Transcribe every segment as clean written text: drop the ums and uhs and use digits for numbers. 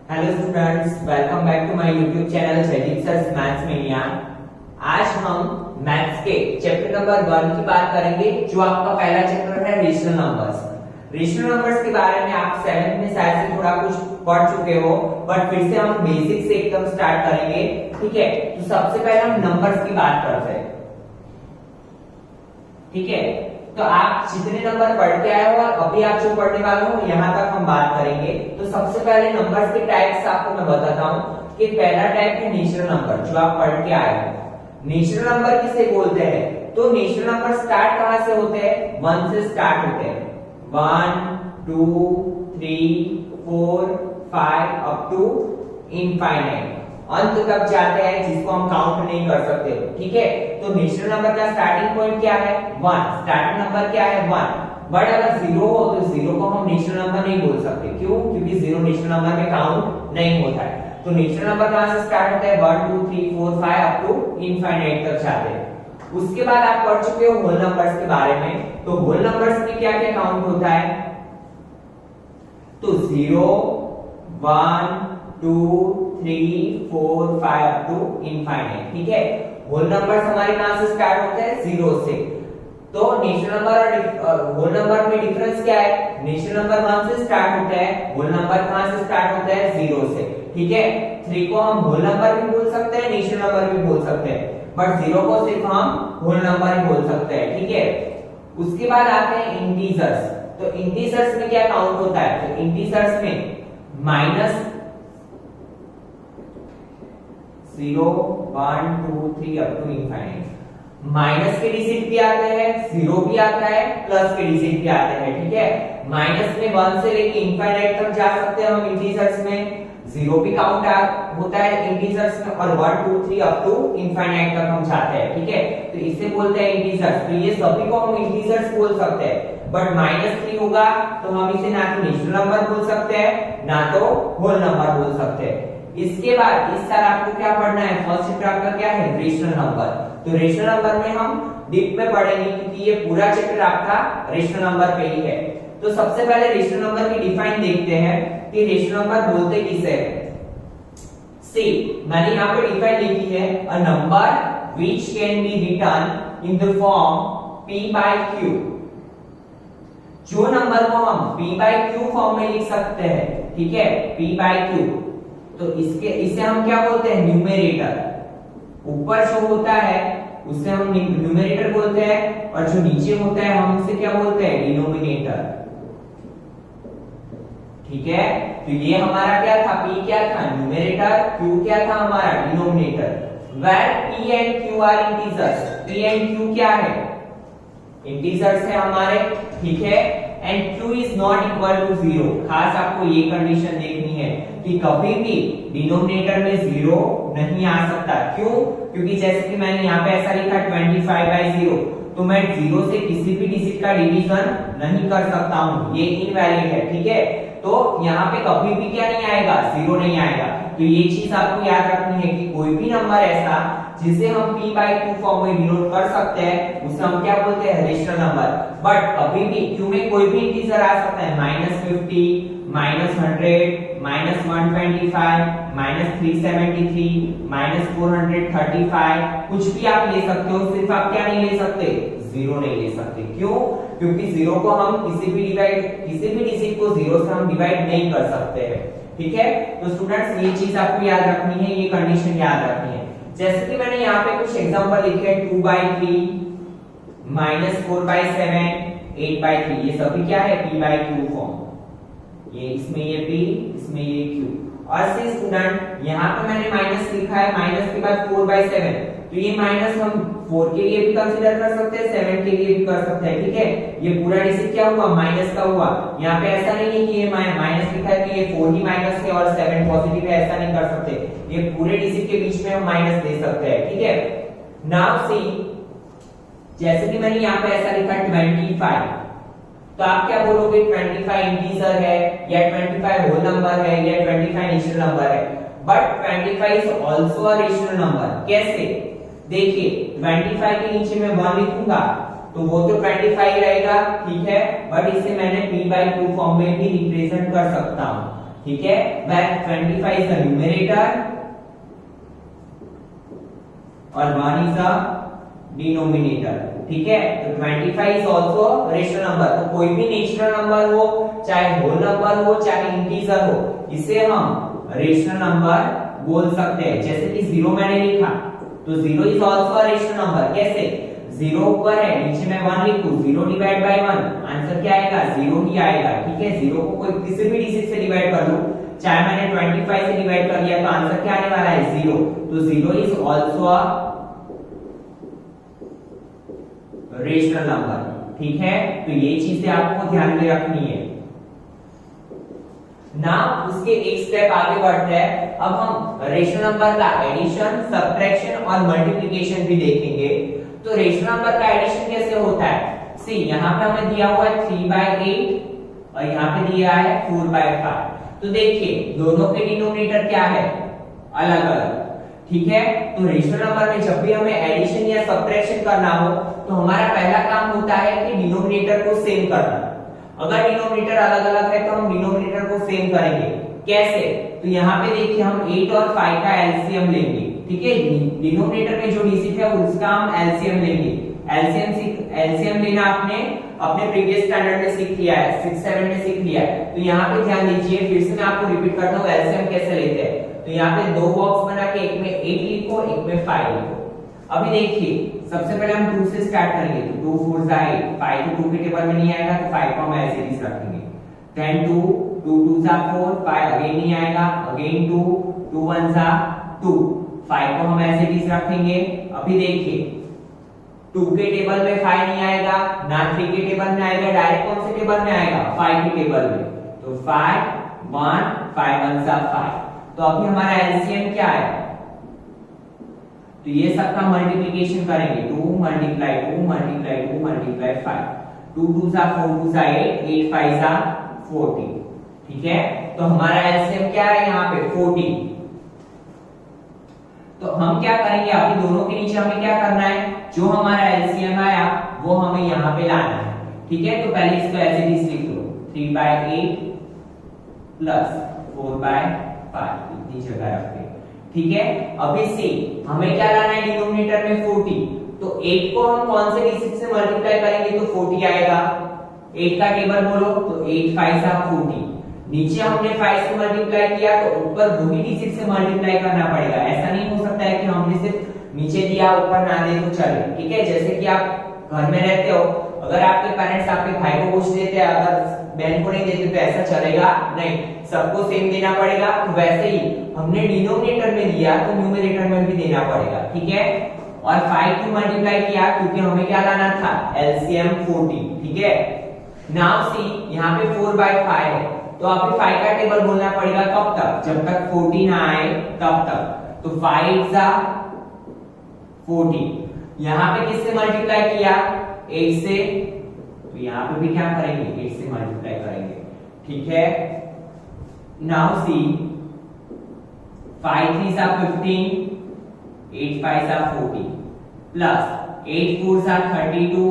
Hello students, welcome back to my YouTube channel Jaydeep sir maths mania. आज हम maths के chapter number 1 की बात करेंगे, जो आपका पहला चैप्टर है रेशनल नंबर्स। रेशनल नंबर्स के बारे में आप 7th में शायद से थोड़ा कुछ पढ़ चुके हो, बट फिर से हम बेसिक से एकदम स्टार्ट करेंगे। ठीक है, तो सबसे पहले हम नंबर्स की बात करते हैं। ठीक है, तो आप जितने नंबर पढ़ के आए हो और अभी आप जो पढ़ने वाले हो यहाँ तक हम बात करेंगे। तो सबसे पहले नंबर्स के टाइप्स आपको मैं बताता हूँ कि पहला टाइप है नेचुरल नंबर, जो आप पढ़ के आए हो। नेचुरल नंबर किसे बोलते हैं? तो नेचुरल नंबर स्टार्ट कहां से होते हैं? 1 से स्टार्ट होते हैं। 1 2 3 4 5 अप टू इनफाइनाइट, अंत तक जाते हैं जिसको हम काउंट नहीं कर सकते। ठीक है, तो नेचुरल नंबर का स्टार्टिंग पॉइंट क्या है? 1। स्टार्टिंग नंबर क्या है? 1। बट अगर 0 हो तो 0 को हम नेचुरल नंबर नहीं बोल सकते। क्यों? क्योंकि 0 नेचुरल नंबर में काउंट नहीं होता है। तो नेचुरल नंबर कहां से स्टार्ट होता है? 1 2 3 4 5 अप टू इनफाइनाइट तक जाते हैं। उसके बाद आप पढ़ चुके हो होल नंबर्स के बारे में। तो होल नंबर्स में क्या क्या काउंट होता है? तो 0 1 2 3 4 5 अप टू इनफाइनाइट। ठीक है, होल नंबर्स हमारे कहां से स्टार्ट होते हैं? 0 से। तो नेचुरल नंबर और होल नंबर में डिफरेंस क्या है? नेचुरल नंबर 1 से स्टार्ट होता है, होल नंबर कहां से स्टार्ट होता है? 0 से। ठीक है, 3 को हम होल नंबर भी बोल सकते हैं, नेचुरल नंबर भी बोल सकते हैं, बट 0 को सिर्फ हम होल नंबर ही बोल सकते हैं। ठीक है, उसके बाद आते हैं इंटीजर्स। तो इंटीजर्स में क्या काउंट होता है? तो इंटीजर्स में minus 0 1 2 3 up to infinite. Minus के डिजिट भी आते हैं, 0 भी आता है, प्लस के डिजिट भी आते हैं। ठीक है, माइनस में 1 से लेके इनफाइनाइट तक जा सकते हैं हम इंटीजर्स में। 0 भी काउंट होता है इंटीजर्स में, और 1 2 3 अप टू इनफाइनाइट तक हम जाते हैं। ठीक है, तो इसे बोलते हैं इंटीजर्स। तो ये सभी को हम इंटीजर्स बोल सकते हैं, बट -3 होगा तो हम इसे ना तो नेचुरल नंबर बोल सकते हैं, ना तो होल नंबर बोल सकते हैं। इसके बाद इस साल आपको क्या पढ़ना है? फर्स्ट चैप्टर आपका क्या है? Rational number. तो रेशनल नंबर में हम डीप में पढ़ेंगे, क्योंकि ये पूरा चैप्टर आपका रेशनल नंबर पे ही है। तो सबसे पहले रेशनल नंबर की डिफाइन देखते हैं कि रेशनल नंबर बोलते किसे हैं। सी, मैंने यहाँ पे डिफाइन लिखी है, a number which can be written in the form p by q। जो नंबर को हम p by q फॉर्म में लिख सकते हैं। ठीक है, p by q, तो इसे हम क्या बोलते हैं? न्यूमेरेटर। ऊपर जो होता है उसे हम न्यूमेरेटर बोलते हैं, और जो नीचे होता है हम उसे क्या बोलते हैं? डिनोमिनेटर। ठीक है, तो ये हमारा क्या था? p क्या था? न्यूमेरेटर। q क्या था? हमारा denominator. Where p and q are integers. p and q क्या है? इंटीजर्स है हमारे। ठीक है, and q is not equal to 0। खास आपको ये कंडीशन देखनी है कि कभी भी डिनोमिनेटर में 0 नहीं आ सकता। क्यों? क्योंकि जैसे कि मैंने यहाँ पे ऐसा लिखा 25/0, तो मैं 0 से किसी भी डिजिट का डिवीजन नहीं कर सकता हूँ, ये इनवैलिड है। ठीक है, तो यहाँ पे कभी भी क्या नहीं आएगा? 0 नहीं आएगा। तो ये चीज आपको याद रखनी है कि कोई भी नंबर ऐसा जिसे हम p by q फॉर्म में डिनोट कर सकते हैं, उसे हम क्या बोलते हैं? Rational number. बट कभी भी q में कोई भी इंटीजर आ सकता है, -50 -100 -125 -373 -435, कुछ भी आप ले सकते हो, सिर्फ आप क्या नहीं ले सकते? 0 नहीं ले सकते। क्यों? क्योंकि 0 को हम किसी भी डिजिट को 0 से हम डिवाइड नहीं कर सकते हैं। ठीक है, तो स्टूडेंट्स ये चीज आपको याद रखनी है, ये कंडीशन याद रखनी है। जैसे कि मैंने यहाँ पे कुछ एग्जांपल लिखे हैं, 2/3 -4/7 8/3, ये सभी क्या है? p by q form. ये इसमें ये p, इसमें ये q। और सी स्टूडेंट, यहाँ पे मैंने माइनस लिखा है, माइनस के बाद 4/7, तो ये माइनस हम 4 के लिए भी कंसीडर कर सकते हैं, 7 के लिए भी कर सकते हैं। ठीक है, ये पूरा डिजिट क्या हुआ? माइनस का हुआ। यहाँ पे ऐसा नहीं है कि ये माइनस लिखा है कि ये 4 ही माइनस है और 7 पॉजिटिव है, ऐसा नहीं कर सकते। ये पूरे डिजिट के बीच में हम माइनस दे सकते हैं। ठीक है, नाउ सी, जैसे कि मैंने यहाँ पे ऐसा लिखा 25, तो आप क्या बोलोगे? 25 इंटीजर है, या 25 होल नंबर है, या 25 नेचुरल नंबर है। But 25 is also a rational number. कैसे? देखिए, 25 के नीचे मैं 1 लिखूंगा तो वो तो 25 रहेगा। ठीक है, बट इसे मैंने p by 2 फॉर्म में भी रिप्रेजेंट कर सकता हूं। ठीक है, where 25 is the numerator और 1 is the denominator, ठीक है। तो 25 is also रेशनल नंबर। तो कोई भी नेचुरल नंबर हो, चाहे होल नंबर हो, चाहे इंटीजर हो, इसे हम रेशनल नंबर बोल सकते हैं। जैसे कि 0 मैंने लिखा, तो 0 इज ऑल्सो रेशनल नंबर। कैसे? 0 ऊपर है, नीचे मैं 1 लिखूं, 0 डिवाइड बाय 1, आंसर क्या आएगा? 0 ही आएगा, ठीक है। 0 को कोई किसी भी डिजिट से डिवाइड कर लूं, चाहे मैंने 25 से डिवाइड कर लिया, तो आंसर क्या आने वाला है? 0। तो 0 is also a rational number, ठीक है। तो ये चीजें आपको ध्यान में रखनी है ना। उसके एक स्टेप आगे बढ़ते हैं। अब हम रेशनल नंबर का एडिशन, सब्ट्रैक्शन और मल्टीप्लिकेशन भी देखेंगे। तो रेशनल नंबर का एडिशन कैसे होता है? सी, यहाँ पे हमें दिया हुआ है 3/8 और यहाँ पे दिया है 4/5। तो देखिए दोनों के डिनोमिनेटर क्या है? अलग अलग, ठीक है। तो रेशनल नंबर में जब भी हमें एडिशन या सब्ट्रैक्शन करना हो, तो हमारा पहला काम होता है कि डिनोमिनेटर को सेम करना। अगर डिनोमिनेटर अलग अलग है तो हम डिनोमिनेटर को सेम करेंगे। कैसे? तो यहाँ पे देखिए हम 8 और 5 का एलसीएम लेंगे, ठीक है। डिनोमिनेटर में जो डिजिट है उसका हम एलसीएम लेंगे। एलसीएम लेना आपने अपने प्रीवियस स्टैंडर्ड में सीख लिया है, 6-7 में सीख लिया है। तो यहाँ पे ध्यान दीजिए, फिर से मैं आपको रिपीट करता हूँ एलसीएम कैसे लेते हैं। तो यहाँ पे 2 बॉक्स बना के एक में 8 लिखो, एक में 5 लिखो। अभी देखिए सबसे पहले हम 2 से स्टार्ट करेंगे। तो 2 4 जा 8, 5 तो 2 के टेबल में नहीं आएगा, तो 5 को हम ऐसे ही रखेंगे। देन 2 2 जा 4, 5 अगेन नहीं आएगा, अगेन 2 2 1 जा 2, 5 को हम ऐसे ही रखेंगे। अभी देखिए 2 के टेबल में 5 नहीं आएगा, ना 3 के टेबल में आएगा, डायरेक्ट कौन से टेबल में आएगा? 5 के टेबल में। तो 5 1 5 1 जा 5। तो अभी हमारा एलसीएम क्या है? तो ये सबका मल्टीप्लिकेशन करेंगे। 2 मल्टीप्लाई 2 मल्टीप्लाई 2 मल्टीप्लाई 5, 2 2 जा 4 2 जा 8, 8 5 जा 14, ठीक है। तो हमारा एलसीएम क्या है यहाँ पे? 14। तो हम क्या करेंगे? अभी दोनों के नीचे हमें क्या करना है? जो हमारा एलसीएम आया वो हमें यहाँ पे लाना है, ठीक है। तो पहले इसको ऐसे लिख लो, 3/8 प्लस 4/5, इतनी जगह रखते, ठीक है। अभी सी, हमें क्या लाना है? डिनोमिनेटर में 40। तो 8 को हम कौन से डिजिट से मल्टीप्लाई करेंगे तो 40 आएगा। 8 का टेबल बोलो, तो 8 5 जा 40। नीचे हमने 5 से मल्टीप्लाई किया, तो ऊपर वही डिजिट से मल्टीप्लाई करना पड़ेगा। ऐसा नहीं हो सकता है कि हमने सिर्फ नीचे दिया ऊपर ना दे तो चले, ठीक है। जैसे कि आप घर में रहते हो, अगर आपके पेरेंट्स आपके भाई को कुछ देते हैं, अगर बहन को नहीं देते तो ऐसा चलेगा नहीं, सबको सेम देना पड़ेगा। तो वैसे ही हमने डिनोमिनेटर में दिया तो न्यूमरेटर में भी देना पड़ेगा, ठीक है। और 5 को मल्टीप्लाई किया क्योंकि हमें क्या लाना था? एलसीएम 40, ठीक है। नाउ सी, यहाँ पे 4/5 है, तो अभी 5 का टेबल बोलना पड़ेगा कब तक? जब तक 40 ना आए तब तक। तो 5 जा 40, यहाँ पे किससे मल्टीप्लाई किया? 8 से। तो यहाँ पे भी क्या करेंगे? 8 से मल्टीप्लाई करेंगे, ठीक है। नाउ सी, 5 3 जा 15, 8 5 जा 40 प्लस 8 4 जा 32,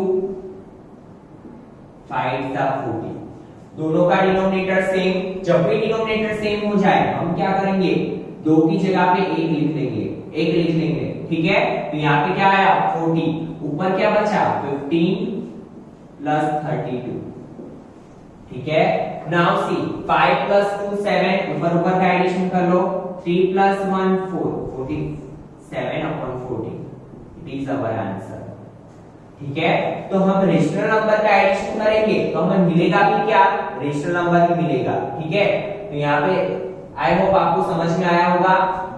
5 जा 40। दोनों का डिनोमिनेटर सेम। जब भी डिनोमिनेटर सेम हो जाए हम क्या करेंगे? 2 की जगह पे 1 लिख लेंगे, 1 लिख लेंगे, ठीक है। तो यहाँ पे क्या आया? 40, ऊपर क्या बचा? 15 प्लस 32, ठीक है। नाउ सी, 5 प्लस 2 7, ऊपर ऊपर का एडिशन कर लो, 3 plus 1 4, 47/40, it is our answer, ठीक है। तो हम रेशनल नंबर का एडिशन करेंगे तो हमें मिलेगा भी क्या? रेशनल नंबर ही मिलेगा, ठीक है। तो यहाँ पे आई होप आपको समझ में आया होगा।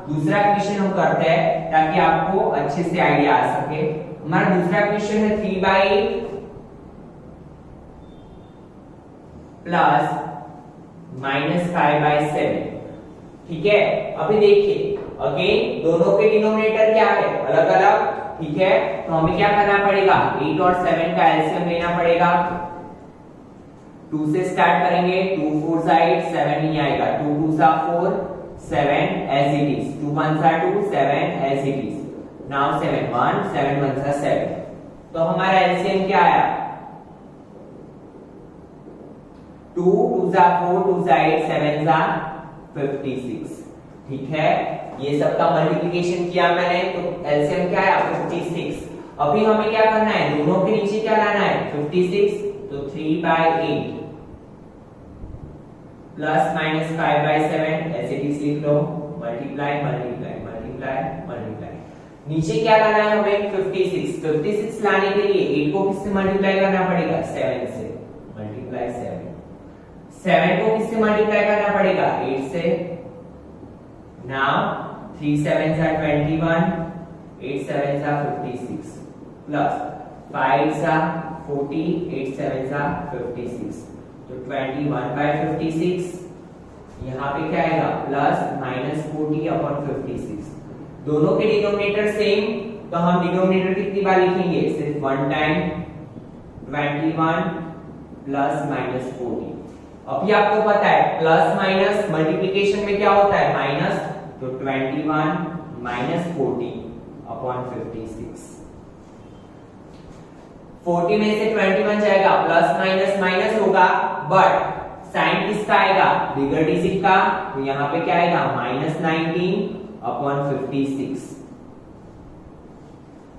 दूसरा क्वेश्चन हम करते हैं ताकि आपको अच्छे से आइडिया आ सके। हमारा दूसरा क्वेश्चन है 3/8 प्लस -5/7, ठीक है। अभी देखिए अगेन दोनों के डिनोमिनेटर क्या है? अलग अलग, ठीक है। तो हमें क्या करना पड़ेगा? 8 और 7 का एलसीएम लेना पड़ेगा। 2 से स्टार्ट करेंगे, 2 4 जा 8, 7 नहीं आएगा, 2 2 जा 4, 7 एज इट इज, 2 1 जा 2, 7 एज इट इज। नाउ 7 1 7 1 जा 7। तो हमारा एलसीएम क्या आया? 2 2 जा 4, 2 जा 8, 7 जा 56। ठीक है, ये सबका मल्टीप्लिकेशन किया मैंने, तो एलसीएम क्या है 56। अभी हमें क्या करना है, दोनों के नीचे क्या लाना है 56, तो 3/8 प्लस माइनस 5/7 ऐसे लिख लो, मल्टीप्लाई मल्टीप्लाई मल्टीप्लाई मल्टीप्लाई। नीचे क्या लाना है हमें 56 लाने के लिए 8 को किससे मल्टीप्लाई करना पड़ेगा 7 से, मल्टीप्लाई 7 को किससे मल्टीप्लाई करना पड़ेगा 8 से। Now 3 7s are 21, 8 7s are 56 plus 5s are 40, 8 7s are 56, तो 21/56। यहाँ पे क्या आएगा प्लस माइनस 40/56। दोनों के डिनोमिनेटर सेम, तो हम डिनोमिनेटर कितनी बार लिखेंगे, सिर्फ वन टाइम 21 प्लस माइनस 40। अभी आपको पता है प्लस माइनस मल्टीप्लिकेशन में क्या होता है माइनस, तो 21 माइनस 40/56। 40 में से 21 जाएगा, प्लस माइनस माइनस होगा, बट साइन किसका आएगा बिगर डिजिट का, तो यहाँ पे क्या आएगा -19/56।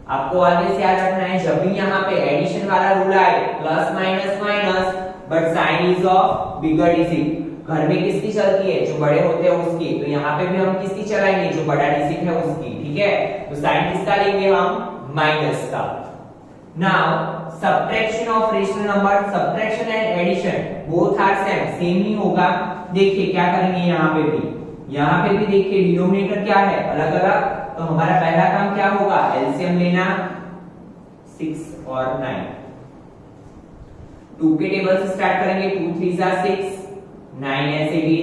आपको ऑलवेज याद रखना है, जब भी यहाँ पे एडिशन वाला रूल आए plus minus minus but sign is of bigger digit, घर में किसकी चलती है जो बड़े होते हैं उसकी, तो यहाँ पे भी हम किसकी चलाएंगे जो बड़ा डिजिट है उसकी। ठीक है, तो साइन किसका लेंगे हम माइनस का। Now subtraction of rational number, subtraction and addition both are same ही होगा। देखिए क्या करेंगे, यहाँ पे भी देखिए डिनोमिनेटर क्या है अलग अलग, तो हमारा पहला काम क्या होगा एलसीएम लेना 6 और 9। 2 के टेबल से स्टार्ट करेंगे, 2 3s are 6, 9 ऐसे भी।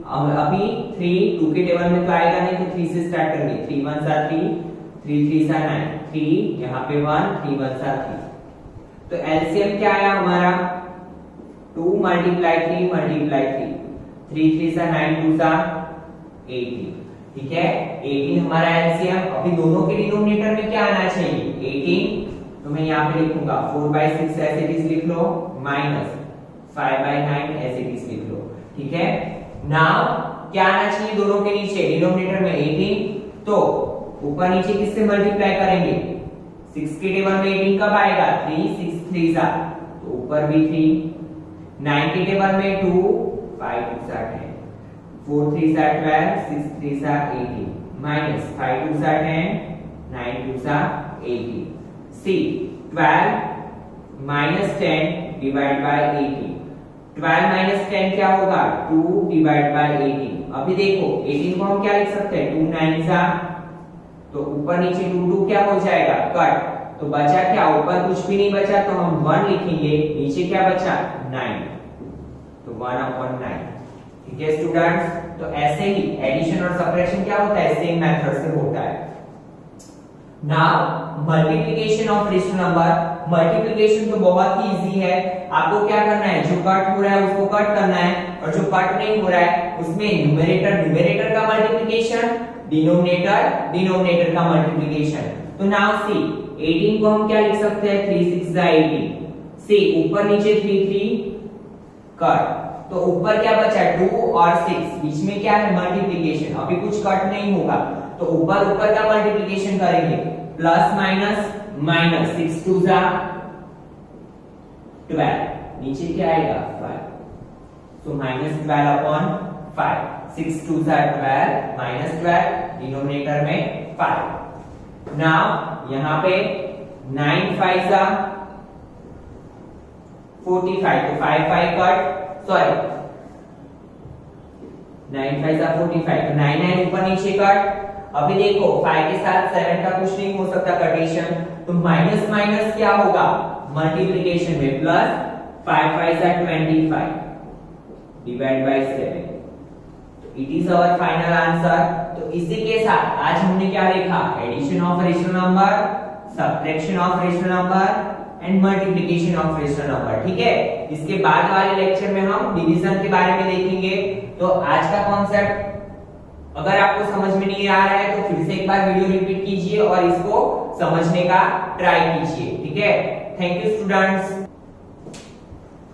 अभी 3 2 के टेबल में तो आएगा नहीं, तो 3 से स्टार्ट करेंगे, 3 1s are 3, 3 3s are 9, 3 यहाँ पे 1, 3 1s are 3। तो एलसीएम क्या आया हमारा 2 multiply 3 multiply 3, 3 3s are 9, 2s are 18। ठीक है, 18 हमारा एलसीएम। अभी दोनों के डिनोमिनेटर में क्या आना चाहिए 18, तो मैं यहाँ पे लिखूंगा 4/6 ऐसे लिख लो, माइनस 5/9 ऐसे लिख लो। ठीक है, नाउ क्या आना चाहिए दोनों के नीचे डिनोमिनेटर में 18, तो ऊपर नीचे किससे मल्टीप्लाई करेंगे, 6 के टेबल में 18 कब आएगा 3 6 3s are, तो ऊपर भी 3, 9 के टेबल में 2 5 2s are 10, 4 3s are 12, 6 3s are 18, minus 5 2s are 10, 9 2s are 18। See 12 minus 10 divide by 18, 12 minus 10 क्या होगा 2 divide by 18। अभी देखो 18 को हम क्या लिख सकते हैं 2 9s are, तो ऊपर नीचे 2 2 क्या हो जाएगा कट, तो बचा क्या, ऊपर कुछ भी नहीं बचा तो हम 1 लिखेंगे, नीचे क्या बचा 9, तो 1/9। ठीक है स्टूडेंट्स, तो ऐसे ही एडिशन और सब्ट्रैक्शन क्या होता है सेम मेथड से होता है। Now multiplication of rational number, multiplication तो बहुत ही इजी है। आपको क्या करना है, जो कट हो रहा है उसको कट करना है, और जो कट नहीं हो रहा है उसमें न्यूमरेटर का मल्टीप्लिकेशन, डिनोमिनेटर का मल्टीप्लिकेशन। तो नाउ सी 18 को हम क्या लिख सकते हैं 3 6 18, सी ऊपर नीचे 3 3 कट, तो ऊपर क्या बचा 2 और 6, बीच में क्या है मल्टीप्लिकेशन, अभी कुछ कट नहीं होगा, तो ऊपर का मल्टीप्लिकेशन करेंगे, plus minus minus 6 2s are 12, नीचे क्या आएगा 5, तो -12/5, 6 2s are 12 -12, डिनोमिनेटर में 5। नाउ यहाँ पे 9 5s are 45, तो 5 5 कट, सॉरी 9 5s are 45, तो 9 9 ऊपर नीचे कट। अभी देखो 5 के साथ 7 का कुछ नहीं हो सकता कटेशन, तो माइनस माइनस क्या होगा मल्टीप्लिकेशन में, plus 5 5s are 25 divide by 7, तो it is our final answer. तो इसी के साथ आज हमने क्या देखा, addition of rational number, subtraction of rational number and multiplication of rational number. ठीक है, इसके बाद वाले लेक्चर में हम डिवीजन के बारे में देखेंगे। तो आज का कॉन्सेप्ट अगर आपको समझ में नहीं आ रहा है तो फिर से एक बार वीडियो रिपीट कीजिए और इसको समझने का ट्राई कीजिए। ठीक है, थैंक यू स्टूडेंट्स।